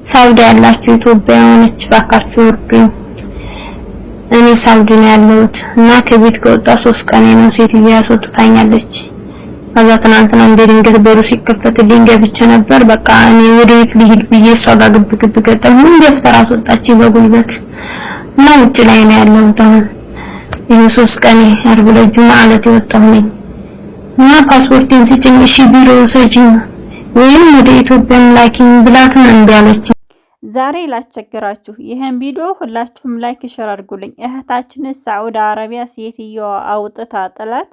ሳውዲ ያላችሁ ኢትዮጵያውያኖች ባካችሁ እርዱኝ። እኔ ሳውዲ ነው ያለሁት እና ከቤት ከወጣ 3 ቀን ነው ሴትዮዋ ያስወጣኛለች። ከዛ ትናንትና ድንገት በሩ ሲከፈት ገብቼ ነበር። በቃ እኔ ወዴት ልሂድ ብዬ እሷ ጋር ግብ ገጠም ምን ገፍተራ አስወጣችኝ በጉልበት እና ውጭ ላይ ነው ያለሁት አሁን። ይሄ 3 ቀን አርብ ለጁማ ማለት የወጣሁኝ እና ፓስፖርቴን ሲጭኝ እሺ ቢሮ ሰጂኝ ወይም ወደ ኢትዮጵያ ላኪኝ ብላትም እንዴ አለች። ዛሬ ላስቸግራችሁ ይሄን ቪዲዮ ሁላችሁም ላይክ ሼር አድርጉልኝ። እህታችን ሳዑዲ አረቢያ ሴትዮዋ አውጥታ ጥላት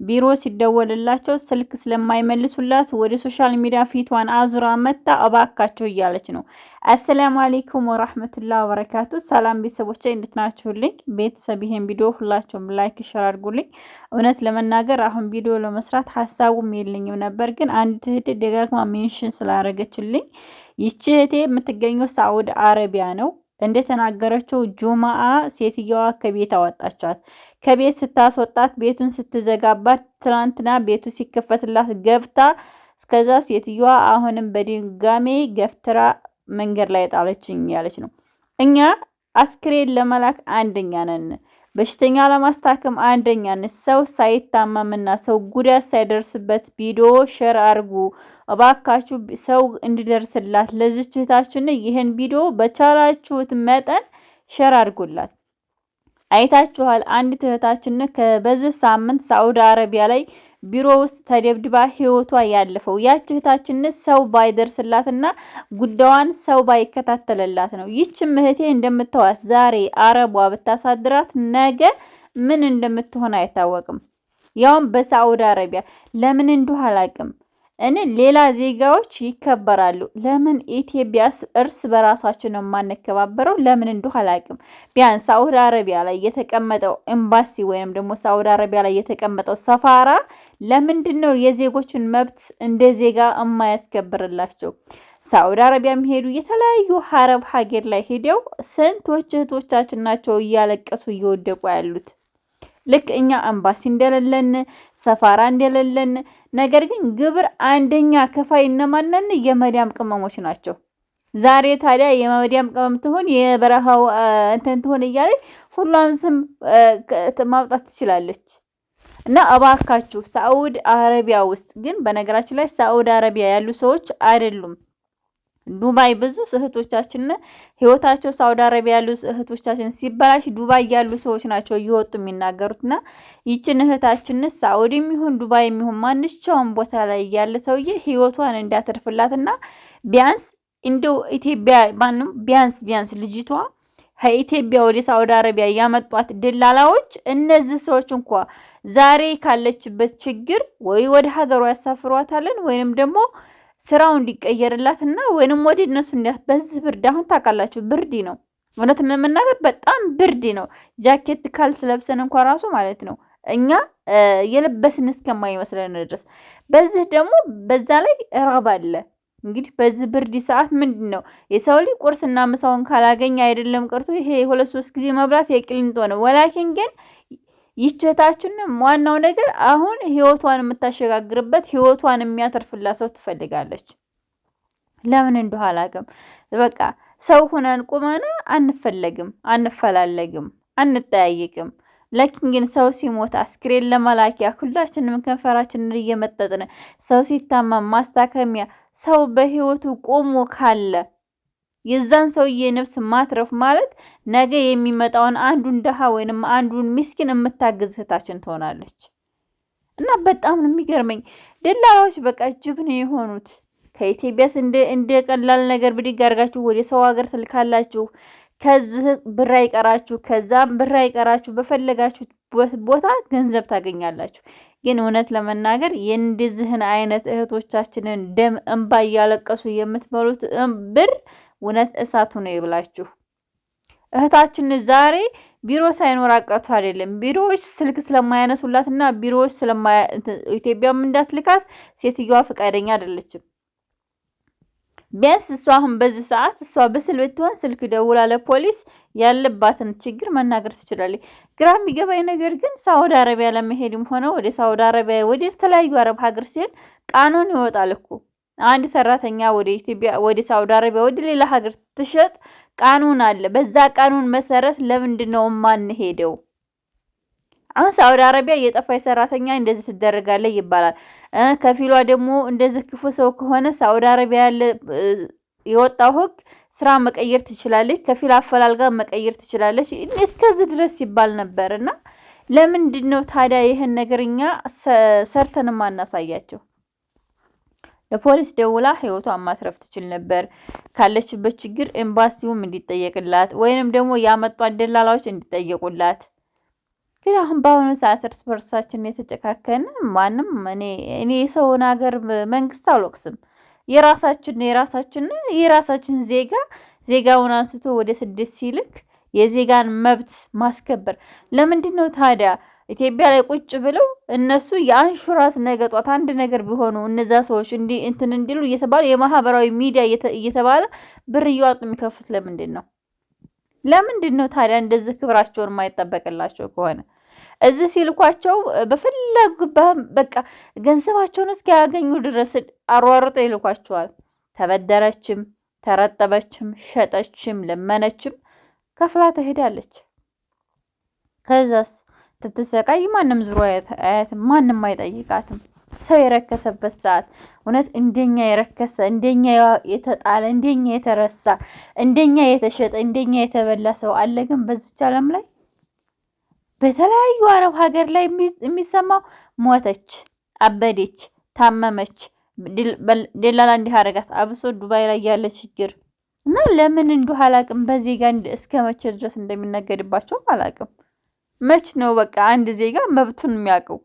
ቢሮ ሲደወልላቸው ስልክ ስለማይመልሱላት ወደ ሶሻል ሚዲያ ፊቷን አዙራ መጣ እባካችሁ እያለች ነው። አሰላሙ አለይኩም ወራህመቱላሂ ወበረካቱ። ሰላም ቤተሰቦቼ እንድትናችሁልኝ ቤተሰብ ይሄን ቪዲዮ ሁላችሁም ላይክ ሼር አድርጉልኝ። እውነት ለመናገር አሁን ቪዲዮ ለመስራት ሐሳቡም የለኝም ነበር፣ ግን አንድ እህት ደጋግማ ሜንሽን ስላደረገችልኝ ይቺ እህቴ የምትገኘው ሳዑዲ አረቢያ ነው። እንደተናገረችው ጁማአ ሴትዮዋ ከቤት አወጣቻት። ከቤት ስታስወጣት ቤቱን ስትዘጋባት ትናንትና ቤቱ ሲከፈትላት ገብታ እስከዛ ሴትዮዋ አሁንም በድጋሜ ገፍትራ መንገድ ላይ ጣለችኝ ያለች ነው። እኛ አስክሬን ለመላክ አንደኛ ነን፣ በሽተኛ ለማስታከም አንደኛ ነን። ሰው ሳይታመምና ሰው ጉዳት ሳይደርስበት ቪዲዮ ሼር አድርጉ እባካችሁ፣ ሰው እንዲደርስላት ለዚች እህታችን ይሄን ቪዲዮ በቻላችሁት መጠን ሼር አድርጉላት። አይታችኋል፣ አንዲት እህታችን በዚህ ሳምንት ሳዑዲ አረቢያ ላይ ቢሮ ውስጥ ተደብድባ ህይወቷ ያለፈው ያች እህታችን ሰው ባይደርስላትና ጉዳዋን ሰው ባይከታተልላት ነው። ይችም እህቴ እንደምታዋት ዛሬ አረቧ ብታሳድራት ነገ ምን እንደምትሆን አይታወቅም። ያውም በሳዑዲ አረቢያ ለምን እንደው አላቅም። እኔ ሌላ ዜጋዎች ይከበራሉ፣ ለምን ኢትዮጵያስ እርስ በራሳችን ነው የማንከባበረው? ለምን እንደው አላቅም። ቢያንስ ሳዑዲ አረቢያ ላይ የተቀመጠው ኤምባሲ ወይንም ደግሞ ሳዑዲ አረቢያ ላይ የተቀመጠው ሰፋራ ለምንድን ነው የዜጎችን መብት እንደ ዜጋ የማያስከብርላቸው? ሳዑዲ አረቢያ የሚሄዱ የተለያዩ አረብ ሀገር ላይ ሄደው ስንቶች እህቶቻችን ናቸው እያለቀሱ እየወደቁ ያሉት። ልክ እኛ ኤምባሲ እንደሌለን ሰፋራ እንደሌለን፣ ነገር ግን ግብር አንደኛ ከፋይ እነማንን? የመዲያም ቅመሞች ናቸው። ዛሬ ታዲያ የመዲያም ቅመም ትሆን የበረሃው እንትን ትሆን እያለ ሁሉም ስም ማውጣት ትችላለች። እና እባካችሁ ሳዑዲ አረቢያ ውስጥ ግን በነገራችን ላይ ሳዑዲ አረቢያ ያሉ ሰዎች አይደሉም። ዱባይ ብዙ እህቶቻችን ህይወታቸው ሳዑዲ አረቢያ ያሉ እህቶቻችን ሲበላሽ ዱባይ ያሉ ሰዎች ናቸው እየወጡ የሚናገሩትና ይችን እህታችን ሳዑዲም ይሁን ዱባይም ይሁን ማንኛውም ቦታ ላይ ያለ ሰውዬ ህይወቷን እንዲያተርፍላትና ቢያንስ እንደው ኢትዮጵያ ማንም ቢያንስ ልጅቷ ከኢትዮጵያ ወደ ሳዑዲ አረቢያ ያመጧት ደላላዎች እነዚህ ሰዎች እንኳን ዛሬ ካለችበት ችግር ወይ ወደ ሀገሯ ያሳፍሯታልን ወይንም ደግሞ ስራው እንዲቀየርላትና ወይንም ወደ እነሱ በዚህ ብርድ አሁን ታውቃላችሁ ብርድ ነው። እውነት ለመናገር በጣም ብርድ ነው። ጃኬት ካልስ ለብሰን እንኳን ራሱ ማለት ነው እኛ የለበስን እስከማይመስለን ድረስ። በዚህ ደግሞ በዛ ላይ ራብ አለ። እንግዲህ በዚህ ብርድ ሰዓት ምንድነው የሰው ልጅ ቁርስና ምሳውን ካላገኘ አይደለም ቀርቶ ይሄ 2-3 ጊዜ መብላት የቅሊንጦ ነው። ወላኪን ግን ይቸታችን ዋናው ነገር አሁን ህይወቷን የምታሸጋግርበት ህይወቷን የሚያተርፍላት ሰው ትፈልጋለች። ለምን እንደሆነ አላውቅም። በቃ ሰው ሆነን ቁመና አንፈለግም፣ አንፈላለግም፣ አንጠያየቅም። ለኪን ግን ሰው ሲሞት አስክሬን ለመላኪያ ሁላችንም ከንፈራችንን እየመጠጥን ሰው ሲታመም ማስታከሚያ ሰው በህይወቱ ቆሞ ካለ የዛን ሰውዬ ነፍስ ማትረፍ ማለት ነገ የሚመጣውን አንዱን ደሃ ወይንም አንዱን ምስኪን የምታግዝ እህታችን ትሆናለች። እና በጣም ነው የሚገርመኝ ደላላዎች በቃ ጅብ ነው የሆኑት። ከኢትዮጵያስ እንደ ቀላል ነገር ብድግ አድርጋችሁ ወደ ሰው ሀገር ትልካላችሁ። ከዚህ ብር አይቀራችሁ፣ ከዛም ብር አይቀራችሁ፣ በፈለጋችሁ ቦታ ገንዘብ ታገኛላችሁ። ግን እውነት ለመናገር የእንደዚህን አይነት እህቶቻችንን ደም እንባ እያለቀሱ የምትበሉት ብር እውነት እሳቱ ነው ይብላችሁ። እህታችን ዛሬ ቢሮ ሳይኖር አቀርቶ አይደለም፣ ቢሮዎች ስልክ ስለማያነሱላትና ቢሮዎች ኢትዮጵያም እንዳትልካት ሴትዮዋ ፈቃደኛ አይደለችም። ቢያንስ እሷ አሁን በዚህ ሰዓት እሷ በስል ብትሆን ስልክ ደውላ ለፖሊስ ያለባትን ችግር መናገር ትችላለች። ግራ የሚገባኝ ነገር ግን ሳዑዲ አረቢያ ለመሄድም ሆነ ወደ ሳዑዲ አረቢያ ወደ ተለያዩ አረብ ሀገር ሲሄድ ቃኑን ይወጣል እኮ አንድ ሰራተኛ ወደ ኢትዮጵያ ወደ ሳውዲ አረቢያ ወደ ሌላ ሀገር ትሸጥ ቃኑን አለ። በዛ ቃኑን መሰረት ለምንድነው ማንሄደው? አሁን ሳውዲ አረቢያ የጠፋይ ሰራተኛ እንደዚህ ትደረጋለህ ይባላል። ከፊሏ ደግሞ እንደዚህ ክፉ ሰው ከሆነ ሳውዲ አረቢያ ያለ የወጣው ህግ ስራ መቀየር ትችላለች፣ ከፊል አፈላልጋ መቀየር ትችላለች። እስከዚህ ድረስ ይባል ነበርና ለምንድነው ታዲያ ይሄን ነገርኛ ሰርተን ማናሳያቸው? ለፖሊስ ደውላ ህይወቷን ማትረፍ ትችል ነበር። ካለችበት ችግር ኤምባሲውም እንዲጠየቅላት ወይንም ደግሞ ያመጧት ደላላዎች እንዲጠየቁላት። ግን አሁን በአሁኑ ሰዓት እርስ በርሳችን የተጨካከነ ማንም እኔ የሰውን ሀገር መንግስት አልወቅስም። የራሳችን ዜጋውን አንስቶ ወደ ስደት ሲልክ የዜጋን መብት ማስከበር ለምንድን ነው ታዲያ? ኢትዮጵያ ላይ ቁጭ ብለው እነሱ የአንሹራንስ ነገጧት አንድ ነገር ቢሆኑ እነዛ ሰዎች እንትን እንዲሉ እየተባለ የማህበራዊ ሚዲያ እየተባለ ብር እያወጡ የሚከፍት ለምንድን ነው ታዲያ? እንደዚህ ክብራቸውን የማይጠበቅላቸው ከሆነ እዚህ ሲልኳቸው በፈለጉበት በቃ ገንዘባቸውን እስኪያገኙ ድረስ አሯሩጦ ይልኳቸዋል። ተበደረችም፣ ተረጠበችም፣ ሸጠችም፣ ለመነችም ከፍላ ትሄዳለች። ከዛስ ትትሰቃይ ማንም ዙሮ አያትም፣ ማንም አይጠይቃትም። ሰው የረከሰበት ሰዓት እውነት እንደኛ የረከሰ እንደኛ የተጣለ እንደኛ የተረሳ እንደኛ የተሸጠ እንደኛ የተበላ ሰው አለ? ግን በዚች ዓለም ላይ በተለያዩ አረብ ሀገር ላይ የሚሰማው ሞተች፣ አበደች፣ ታመመች፣ ደላላ እንዲህ አደረጋት። አብሶ ዱባይ ላይ ያለ ችግር እና ለምን እንዲሁ አላቅም። በዜጋ እስከ መቼ ድረስ እንደሚነገድባቸው አላቅም። መች ነው በቃ አንድ ዜጋ መብቱን የሚያውቀው?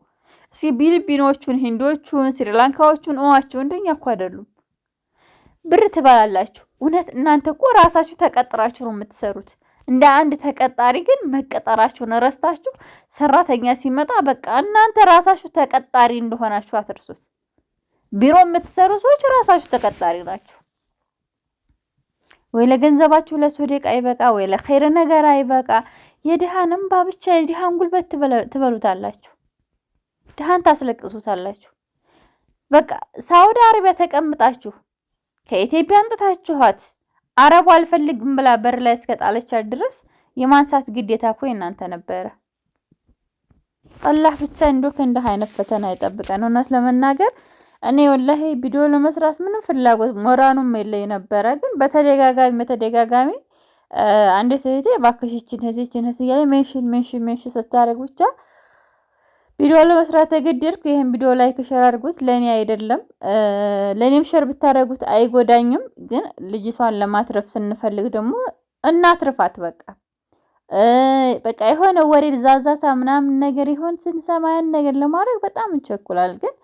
እስኪ ፊሊፒኖቹን፣ ሂንዶቹን፣ ስሪላንካዎቹን እዋቸው። እንደኛ እኮ አይደሉም። ብር ትበላላችሁ። እውነት እናንተ እኮ ራሳችሁ ተቀጥራችሁ ነው የምትሰሩት። እንደ አንድ ተቀጣሪ ግን መቀጠራችሁን ረስታችሁ ሰራተኛ ሲመጣ በቃ እናንተ ራሳችሁ ተቀጣሪ እንደሆናችሁ አትርሱት። ቢሮ የምትሰሩ ሰዎች ራሳችሁ ተቀጣሪ ናችሁ። ወይ ለገንዘባችሁ ለሶደቅ አይበቃ፣ ወይ ለኸይር ነገር አይበቃ። የድሃን እንባ ብቻ የድሃን ጉልበት ትበሉታላችሁ፣ ድሃን ታስለቅሱታላችሁ። በቃ ሳውዲ አረቢያ ተቀምጣችሁ ከኢትዮጵያ አንጥታችኋት አረቡ አልፈልግም ብላ በር ላይ እስከጣለቻት ድረስ የማንሳት ግዴታ እኮ እናንተ ነበረ። አላህ ብቻ እንደው ከእንዲህ አይነት ፈተና ይጠብቀን። እውነት ለመናገር እኔ ወላሂ ቪዲዮ ለመስራት ምንም ፍላጎት ሞራኑም የለኝ ነበረ። ግን በተደጋጋሚ አንድ እህቴ እባክሽ እህቴ እያለ ሜንሽን ስታደርግ ብቻ ቪዲዮ ለመስራት ተገደድኩ። ይሄን ቪዲዮ ላይክ ሼር አድርጉት። ለኔ አይደለም ለኔም ሼር ብታደርጉት አይጎዳኝም። ግን ልጅቷን ለማትረፍ ስንፈልግ ደግሞ እናትርፋት። በቃ የሆነ ወሬ ዛዛታ ምናምን ነገር ይሆን ስንሰማ ያን ነገር ለማድረግ በጣም እንቸኩላል። ግን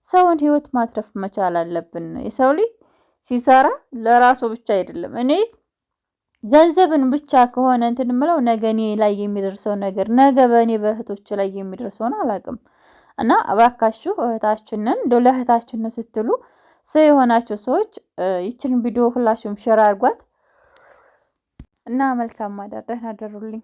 ሰውን ህይወት ማትረፍ መቻል አለብን። የሰው ልጅ ሲሰራ ለራሱ ብቻ አይደለም። እኔ ገንዘብን ብቻ ከሆነ እንትን ምለው ነገ እኔ ላይ የሚደርሰው ነገር ነገ በእኔ በእህቶች ላይ የሚደርሰውን አላውቅም። እና እባካችሁ እህታችንን እንደው ለእህታችንን ስትሉ ሰው የሆናችሁ ሰዎች ይችን ቪዲዮ ሁላችሁም ሼር አድርጓት እና መልካም ማዳር ደህና አደሩልኝ።